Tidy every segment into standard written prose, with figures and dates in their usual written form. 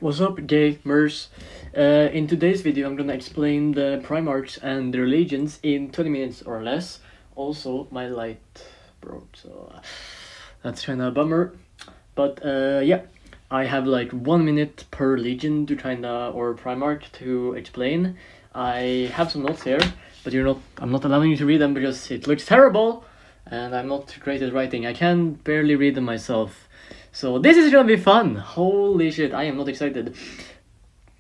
What's up, gamers? In today's video, I'm gonna explain the Primarchs and their legions in 20 minutes or less. Also, my light broke, so that's kinda a bummer. But yeah, I have like 1 minute per legion to or Primarch to explain. I have some notes here, but I'm not allowing you to read them because it looks terrible, and I'm not great at writing. I can barely read them myself. So this is gonna be fun. Holy shit, I am not excited.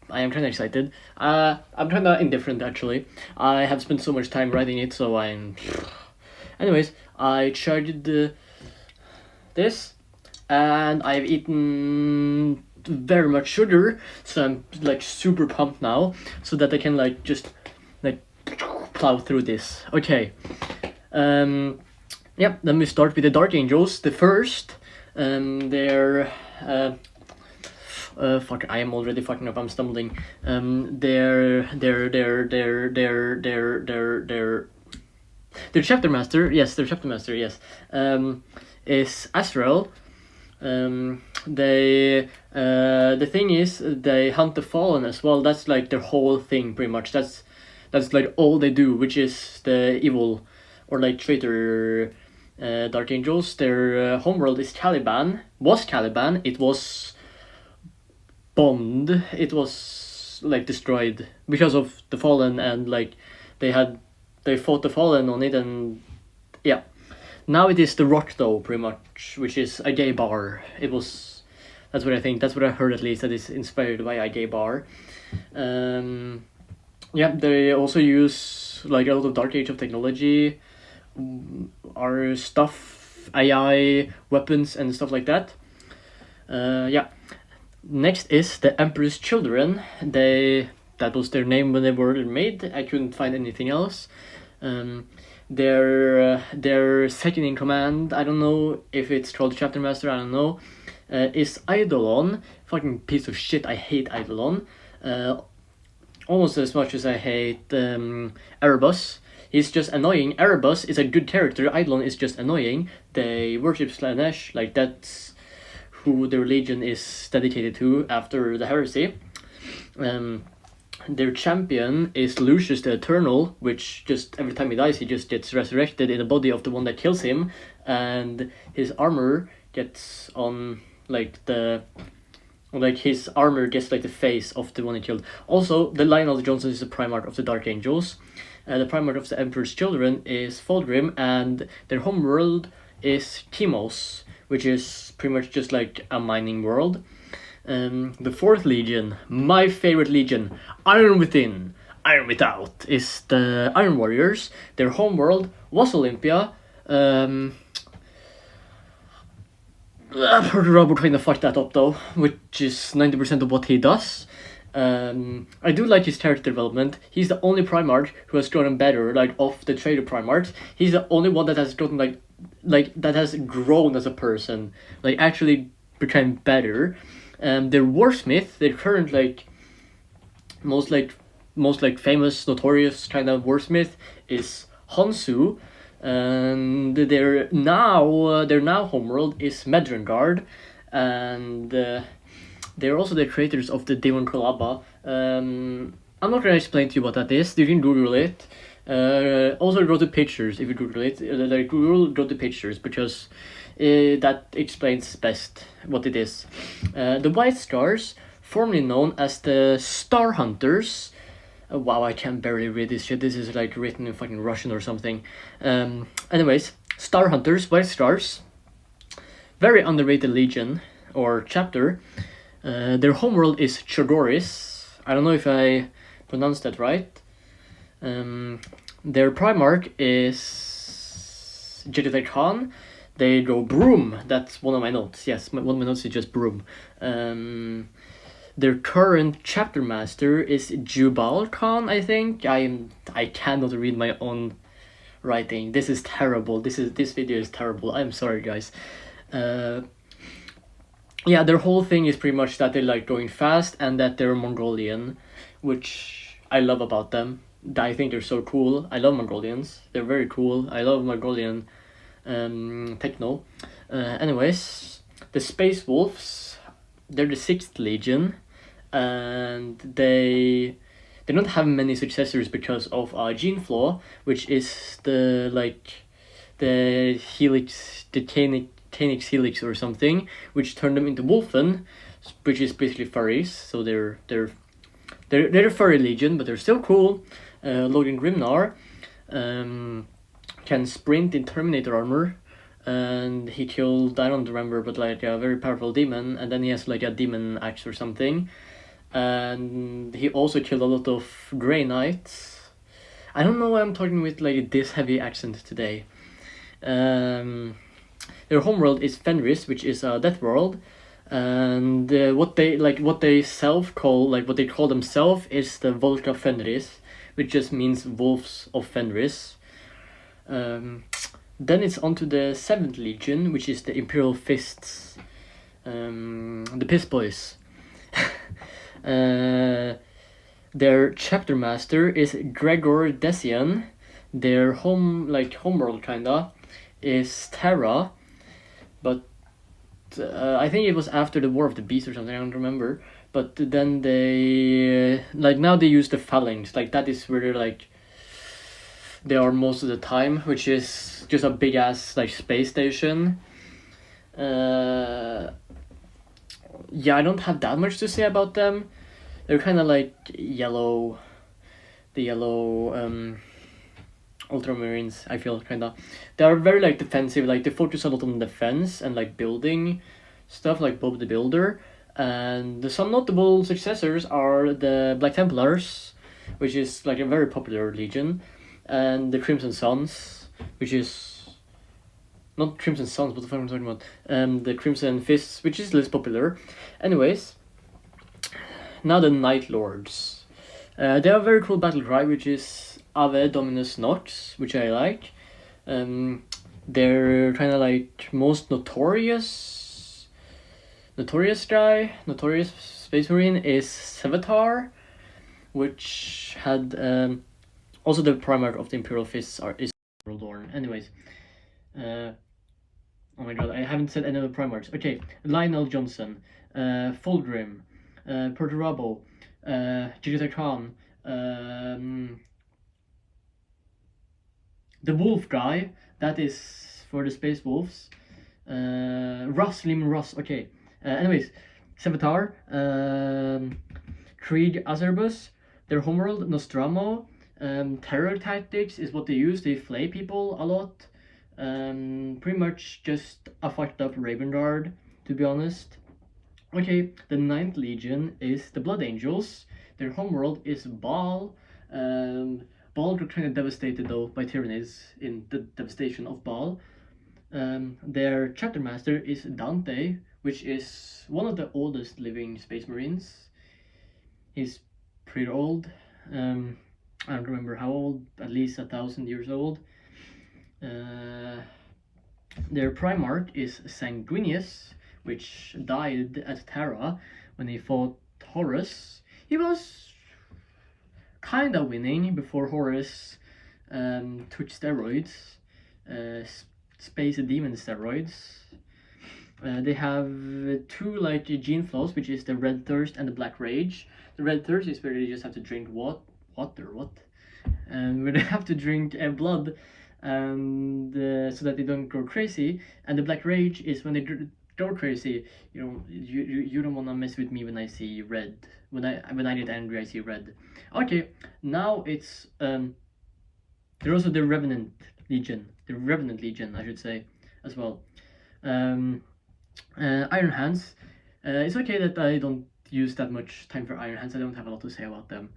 I am kinda excited. I'm kinda indifferent actually. I have spent so much time writing it, so I'm... Anyways, I charged this, and I've eaten very much sugar, so I'm like super pumped now, so that I can like just like plow through this. Okay. Yep, then we start with the Dark Angels. The first, they're fuck, I am already fucking up. I'm stumbling. Their chapter master. Yes, their chapter master. Yes, is Azrael. The thing is, they hunt the fallen as well. That's like their whole thing, pretty much. That's like all they do, which is the evil or like traitor Dark Angels. Their homeworld is Caliban. Was Caliban. It was bombed. It was like destroyed because of the fallen, and like they fought the fallen on it, and yeah. Now it is the Rock though, pretty much, which is a gay bar. That's what I think. That's what I heard at least. That is inspired by a gay bar. Yeah, they also use like a lot of Dark Age of technology, our stuff, AI, weapons, and stuff like that. Yeah. Next is the Emperor's Children. That was their name when they were made. I couldn't find anything else. Their second in command, I don't know if it's called Chapter Master, I don't know, is Eidolon. Fucking piece of shit, I hate Eidolon. Almost as much as I hate Erebus. He's just annoying. Erebus is a good character, Eidolon is just annoying. They worship Slanesh, like that's who their legion is dedicated to after the heresy. Their champion is Lucius the Eternal, which just every time he dies, he just gets resurrected in the body of the one that kills him, and his armor gets on his armor gets like the face of the one he killed. Also, the Lionel Johnson is the Primarch of the Dark Angels. The Primarch of the Emperor's Children is Fulgrim, and their homeworld is Chemos, which is pretty much just like a mining world. The fourth legion, my favorite legion, Iron Within, Iron Without, is the Iron Warriors. Their homeworld was Olympia. Robert trying to fuck that up though, which is 90% of what he does. I do like his character development. He's the only Primarch who has gotten better, like of the traitor Primarchs. He's the only one that has gotten like that has grown as a person, like actually became better. Their Warsmith, their current most famous, notorious kind of Warsmith is Hansu, and their now homeworld is Medrengard, and they're also the creators of the Demon Kolaba. I'm not gonna explain to you what that is. You can Google it. Also go to pictures if you Google it. Go to pictures because that explains best what it is. The White Stars, formerly known as the Star Hunters. Wow, I can barely read this shit. This is like written in fucking Russian or something. Anyways, Star Hunters, White Stars. Very underrated legion or chapter. Their homeworld is Chogoris. I don't know if I pronounced that right. Their Primarch is Jedediah Khan. They go Broom. That's one of my notes. Yes, one of my notes is just Broom. Their current chapter master is Jubal Khan, I think. I cannot read my own writing. This is terrible. This video is terrible. I'm sorry, guys. Yeah, their whole thing is pretty much that they're like going fast and that they're Mongolian, which I love about them. I think they're so cool. I love Mongolians. They're very cool. I love Mongolian techno. Anyways, the Space Wolves, they're the 6th legion. and they don't have many successors because of a gene flaw, which is the helix, the Tanix helix or something, which turned them into Wolfen, which is basically furries. So they're a furry legion, but they're still cool. Logan Grimnar can sprint in Terminator armor, and he killed, I don't remember, but like a very powerful demon, and then he has like a demon axe or something. And he also killed a lot of Grey Knights. I don't know why I'm talking with like this heavy accent today. Their homeworld is Fenris, which is a death world, and what they call themselves is the Volca Fenris, which just means wolves of Fenris. Then it's on to the 7th Legion, which is the Imperial Fists, the Piss Boys. Their chapter master is Gregor Decian. Their homeworld kinda is Terra, but I think it was after the War of the Beast or something, I don't remember. But then they now they use the Phalanx, like that is where they are most of the time, which is just a big ass like space station. Yeah, I don't have that much to say about them. They're kind of like the yellow Ultramarines, I feel, kinda. They are very like defensive, like they focus a lot on defense and like building stuff, like Bob the Builder. And some notable successors are the Black Templars, which is like a very popular legion, and the Crimson Sons, which is not Crimson Sons, what the fuck am I talking about? The Crimson Fists, which is less popular. Anyways, now the Night Lords. They have a very cool battle cry, which is Ave Dominus Nox, which I like. They're kind of like most notorious Space Marine is Sevatar, which had also the Primarch of the Imperial Fists is Dorn. Anyways, oh my god, I haven't said any of the Primarchs. Okay, Lionel Johnson, Fulgrim, Perturabo, Jigita Khan, the Wolf guy, that is for the Space Wolves, Russ, okay. Anyways, Sevatar, Krieg Azerbus, their homeworld, Nostramo, terror tactics is what they use, they flay people a lot. Pretty much just a fucked up Raven Guard, to be honest. Okay, the 9th Legion is the Blood Angels. Their homeworld is Baal. Baal got kind of devastated though by Tyranids in the devastation of Baal. Their chapter master is Dante, which is one of the oldest living Space Marines. He's pretty old. I don't remember how old, at least 1,000 years old. Their Primarch is Sanguinius, which died at Terra when he fought Horus. He was kinda winning before Horus took steroids, Space Demon steroids. They have two like gene flaws, which is the Red Thirst and the Black Rage. The Red Thirst is where they just have to drink water, and where they have to drink blood, and so that they don't go crazy. And the Black Rage is when they go crazy. You know, you don't wanna mess with me when I see red. When I get angry, I see red. Okay, now it's there's also the Revenant Legion, I should say, as well. Iron Hands. It's okay that I don't use that much time for Iron Hands. I don't have a lot to say about them.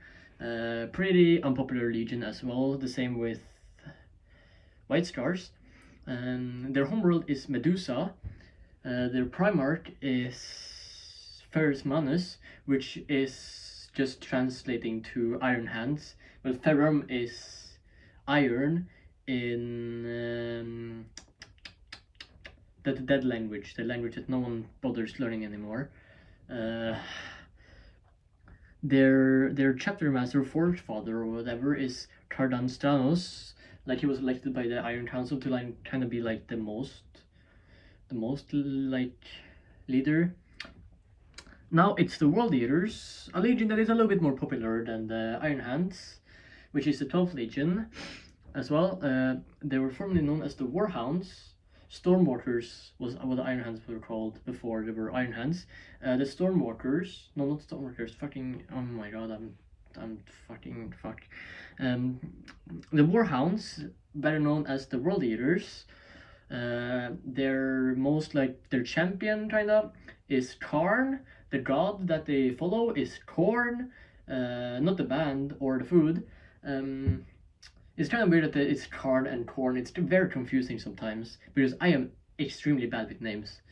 Pretty unpopular legion as well. The same with White Scars. Their homeworld is Medusa. Their Primarch is Ferrus Manus, which is just translating to Iron Hands. But Ferrum is iron in the dead language, the language that no one bothers learning anymore. Their chapter master, Forge Father or whatever, is Cardan Stranos. Like he was elected by the Iron Council to like kind of be like the most like leader. Now it's the World Eaters, a legion that is a little bit more popular than the Iron Hands, which is the 12th Legion as well. They were formerly known as the Warhounds. Stormwalkers was what the Iron Hands were called before they were Iron Hands. The Stormwalkers, no, not Stormwalkers, fucking, oh my god, I'm fucking fuck. The Warhounds, better known as the World Eaters, their most like their champion kind of is Karn. The god that they follow is Korn, not the band or the food. It's kind of weird that it's Karn and Korn. It's very confusing sometimes because I am extremely bad with names.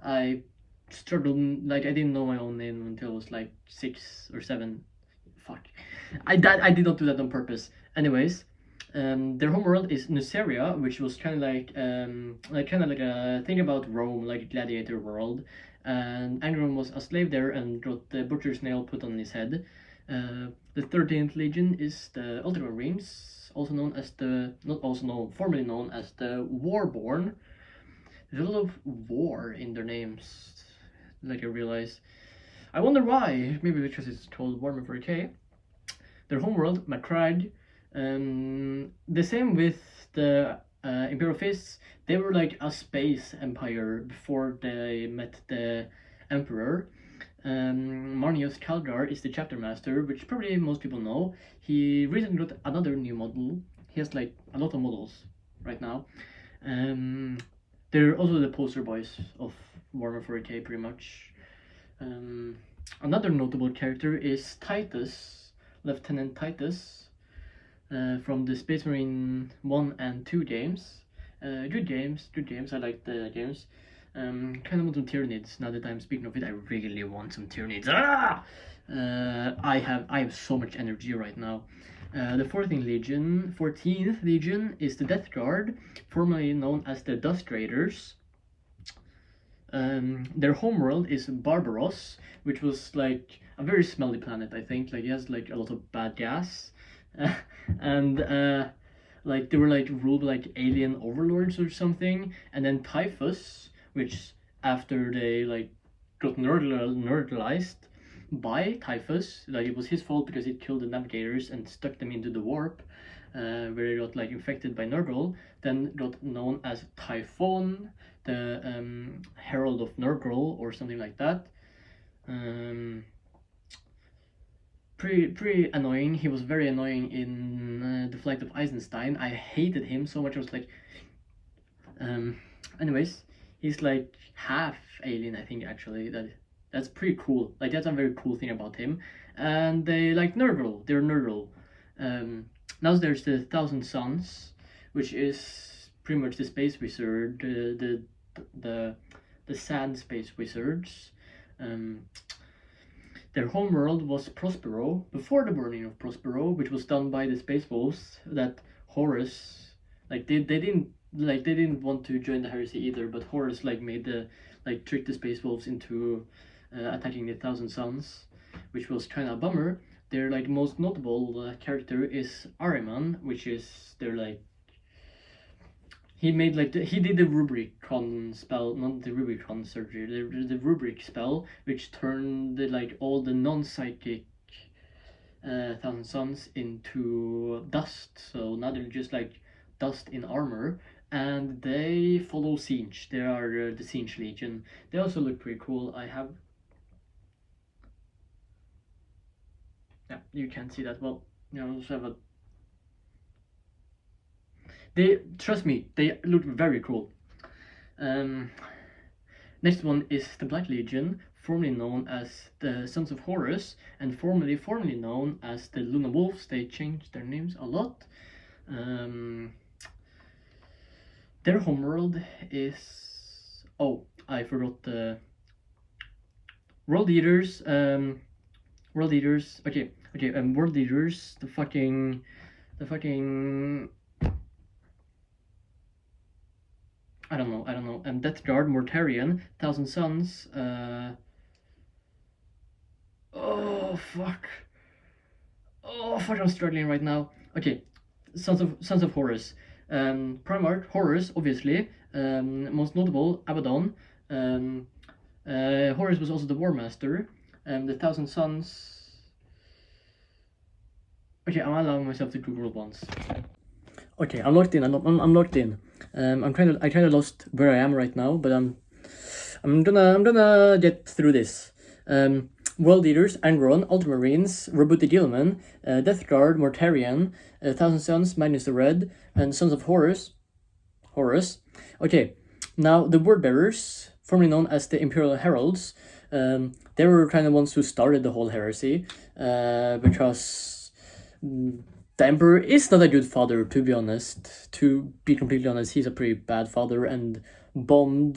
I struggled, like I didn't know my own name until I was like 6 or 7. Fuck. I did not do that on purpose. Anyways, their homeworld is Nuceria, which was kind of like a thing about Rome, like a gladiator world. And Angron was a slave there and got the butcher's nail put on his head. The 13th Legion is the Ultramarines, also known as the, not also known, formerly known as the Warborn. There's a lot of war in their names, like I realize. I wonder why. Maybe because it's called Warhammer 40k. Their homeworld, Macragge. The same with the Imperial Fists. They were like a space empire before they met the Emperor. Marnius Calgar is the chapter master, which probably most people know. He recently got another new model. He has like a lot of models right now. They're also the poster boys of Warhammer 40k, pretty much. Another notable character is Titus, Lieutenant Titus, from the Space Marine 1 and 2 games. Good games, I like the games. Kind of want some Tyranids now that I'm speaking of it. I really want some Tyranids. I have so much energy right now. The 14th Legion is the Death Guard, formerly known as the Dust Raiders. Their homeworld is Barbaros, which was like a very smelly planet, I think. Like it has like a lot of bad gas, and like they were like ruled by like alien overlords or something. And then Typhus, which after they like got nerdalized by Typhus, like it was his fault because it killed the navigators and stuck them into the warp, where they got like infected by Nurgle. Then got known as Typhon, the Herald of Nurgle or something like that. Pretty annoying. He was very annoying in the Flight of Eisenstein. I hated him so much. I was like, anyways, he's like half alien, I think. Actually, that's pretty cool. Like that's a very cool thing about him. And they like Nurgle. They're Nurgle. Now there's the Thousand Suns, which is pretty much the space wizard, the sand space wizards. Their homeworld was Prospero before the burning of Prospero, which was done by the Space Wolves. That Horus, like they didn't want to join the heresy either, but Horus like made the like tricked the Space Wolves into attacking the Thousand Suns, which was kind of a bummer. Their like most notable character is Ahriman, which is their like he made like he did the Rubicon spell, not the Rubicon surgery, the Rubric spell, which turned the like all the non-psychic Thousand Suns into dust. So now they're just like dust in armor, and they follow Siege. They are the Siege Legion. They also look pretty cool. Yeah, you can see that. Well, you know, also have a. They trust me. They look very cool. Next one is the Black Legion, formerly known as the Sons of Horus, and formerly known as the Luna Wolves. They changed their names a lot. Their homeworld is I forgot the World Eaters. World Eaters. Okay. World Eaters. The fucking. I don't know. Death Guard, Mortarion, Thousand Suns. Oh fuck. I'm struggling right now. Okay, Sons of Horus. Primarch Horus, obviously. Most notable Abaddon. Horus was also the War Master. The Thousand Sons. Okay, I'm allowing myself to Google once. Okay, I'm locked in. I'm locked in. I kind of lost where I am right now, but I'm gonna get through this. World Leaders, Angron, Ultramarines, Robotic Gilman, Death Guard, Mortarion, Thousand Sons, Magnus the Red, and Sons of Horus. Okay, now the Word Bearers, formerly known as the Imperial Heralds, they were kind of ones who started the whole heresy, because the Emperor is not a good father, to be honest. To be completely honest, he's a pretty bad father and bombed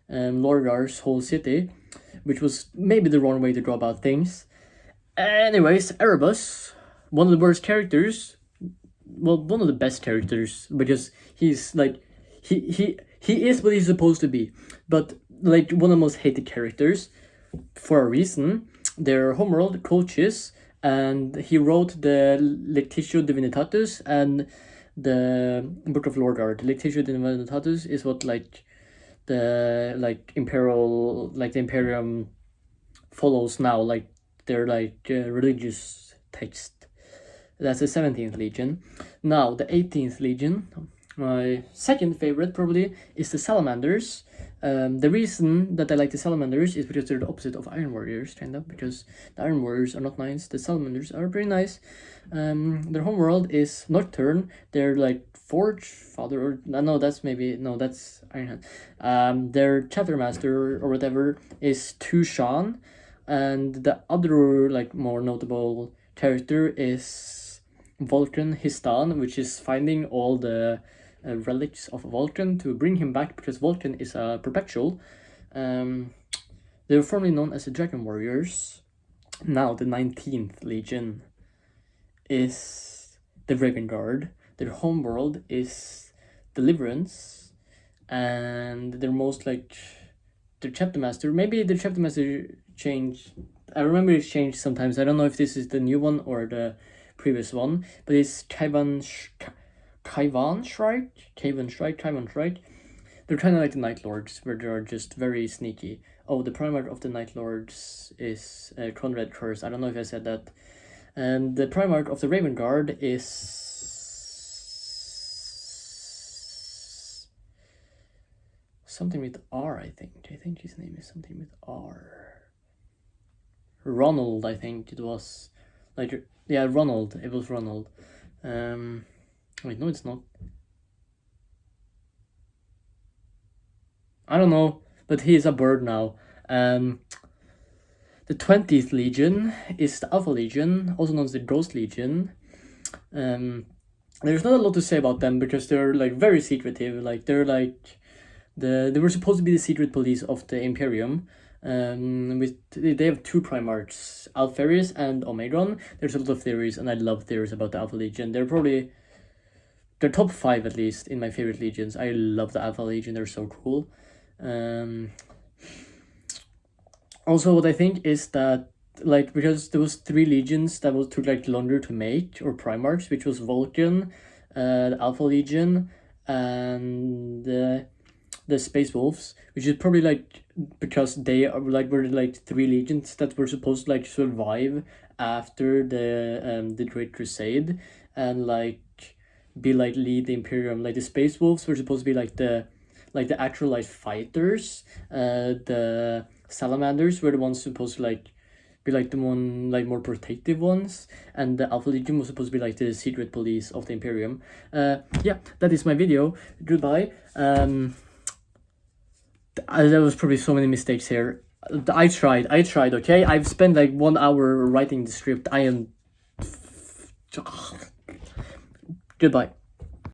Lorgar's whole city, which was maybe the wrong way to go about things. Anyways, Erebus, one of the worst characters, well, one of the best characters, because he's like, he is what he's supposed to be, but like one of the most hated characters for a reason. Their homeworld, Colchis, and he wrote the Lectitio Divinitatus and the Book of Lorgard. Lectitio Divinitatus is what the Imperium follows now, like their religious text. That's the 17th Legion. Now the 18th Legion, my second favorite probably, is the Salamanders. The reason that I like the Salamanders is because they're the opposite of Iron Warriors, kind of, because the Iron Warriors are not nice, the Salamanders are pretty nice. Their homeworld is Nocturne. They're like Forge Father, or no, that's Ironhand. Their chapter master or whatever is Tushan, and the other more notable character is Vulcan Histan, which is finding all the relics of Vulcan to bring him back, because Vulcan is a perpetual. They were formerly known as the Dragon Warriors. Now the 19th Legion is the Raven Guard. Their homeworld is Deliverance, and their their chapter master. Maybe the chapter master changed. I remember it's changed sometimes. I don't know if this is the new one or the previous one, but it's Kaivan Shrike. They're kind of like the Night Lords, where they're just very sneaky. Oh, the Primarch of the Night Lords is Conrad Curse. I don't know if I said that. And the Primarch of the Raven Guard is something with R, I think. I think his name is something with R. Ronald, I think it was. Ronald. It was Ronald. Wait, no, it's not. I don't know, but he is a bird now. The 20th Legion is the Alpha Legion, also known as the Ghost Legion. There's not a lot to say about them because they're very secretive. They were supposed to be the secret police of the Imperium. They have two Primarchs, Alpharius and Omegron. There's a lot of theories, and I love theories about the Alpha Legion. They're top 5 at least in my favorite legions. I love the Alpha Legion. They're so cool. Also, what I think is that because there was 3 legions that took longer to make, or Primarchs, which was Vulcan, the Alpha Legion, and the Space Wolves, which is probably because they are were 3 legions that were supposed to survive after the Great Crusade and be lead the Imperium. The Space Wolves were supposed to be the actual fighters. The Salamanders were the ones supposed to be the one more protective ones, and the Alpha Legion was supposed to be the secret police of the Imperium. Yeah, that is my video. Goodbye. There was probably so many mistakes here. I tried, okay? I've spent 1 hour writing the script. I am... Goodbye.